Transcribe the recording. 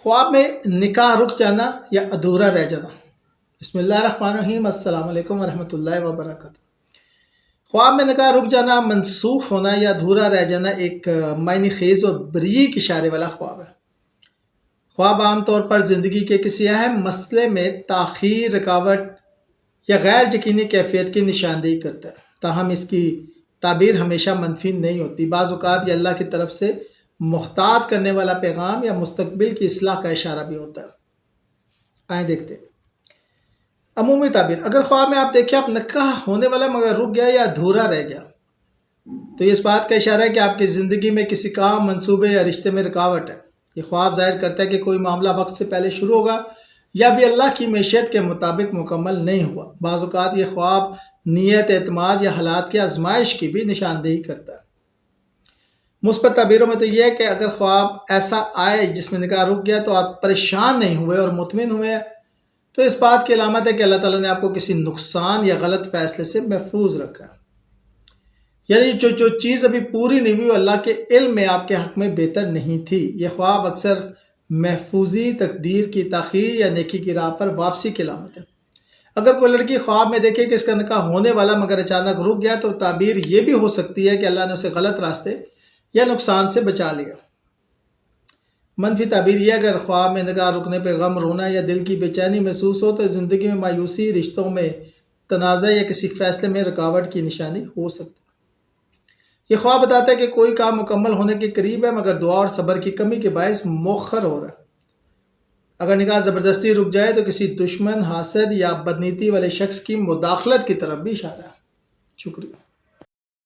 خواب میں نکاح رک جانا یا ادھورا رہ جانا۔ بسم اللہ الرحمن الرحیم، السلام علیکم ورحمۃ اللہ وبرکاتہ۔ خواب میں نکاح رک جانا، منسوخ ہونا یا ادھورا رہ جانا ایک معنی خیز اور بریک اشارے والا خواب ہے۔ خواب عام طور پر زندگی کے کسی اہم مسئلے میں تاخیر، رکاوٹ یا غیر یقینی کیفیت کی نشاندہی کرتا ہے، تاہم اس کی تعبیر ہمیشہ منفی نہیں ہوتی۔ بعض اوقات یہ اللہ کی طرف سے محتاط کرنے والا پیغام یا مستقبل کی اصلاح کا اشارہ بھی ہوتا ہے۔ آئیں دیکھتے ہیں عمومی تعبیر۔ اگر خواب میں آپ دیکھیں آپ نکاح ہونے والا مگر رک گیا یا ادھورا رہ گیا، تو یہ اس بات کا اشارہ ہے کہ آپ کی زندگی میں کسی کام، منصوبے یا رشتے میں رکاوٹ ہے۔ یہ خواب ظاہر کرتا ہے کہ کوئی معاملہ وقت سے پہلے شروع ہوگا یا بھی اللہ کی معیشت کے مطابق مکمل نہیں ہوا۔ بعض اوقات یہ خواب نیت، اعتماد یا حالات کی آزمائش کی بھی نشاندہی کرتا ہے۔ مثبت تعبیروں میں تو یہ ہے کہ اگر خواب ایسا آئے جس میں نکاح رک گیا تو آپ پریشان نہیں ہوئے اور مطمئن ہوئے، تو اس بات کی علامت ہے کہ اللہ تعالیٰ نے آپ کو کسی نقصان یا غلط فیصلے سے محفوظ رکھا ہے۔ یعنی جو چیز ابھی پوری نہیں ہوئی، اللہ کے علم میں آپ کے حق میں بہتر نہیں تھی۔ یہ خواب اکثر محفوظی، تقدیر کی تاخیر یا نیکی کی راہ پر واپسی کی علامت ہے۔ اگر کوئی لڑکی خواب میں دیکھے کہ اس کا نکاح ہونے والا مگر اچانک رک گیا، تو تعبیر یہ بھی ہو سکتی ہے کہ اللہ نے اسے غلط راستے یا نقصان سے بچا لیا۔ منفی تعبیر یہ اگر خواب میں نکاح رکنے پہ غم، رونا یا دل کی بے چینی محسوس ہو، تو زندگی میں مایوسی، رشتوں میں تنازع یا کسی فیصلے میں رکاوٹ کی نشانی ہو سکتی ہے۔ یہ خواب بتاتا ہے کہ کوئی کام مکمل ہونے کے قریب ہے مگر دعا اور صبر کی کمی کے باعث مؤخر ہو رہا ہے۔ اگر نکاح زبردستی رک جائے تو کسی دشمن، حاسد یا بدنیتی والے شخص کی مداخلت کی طرف بھی اشارہ ہے۔ شکریہ۔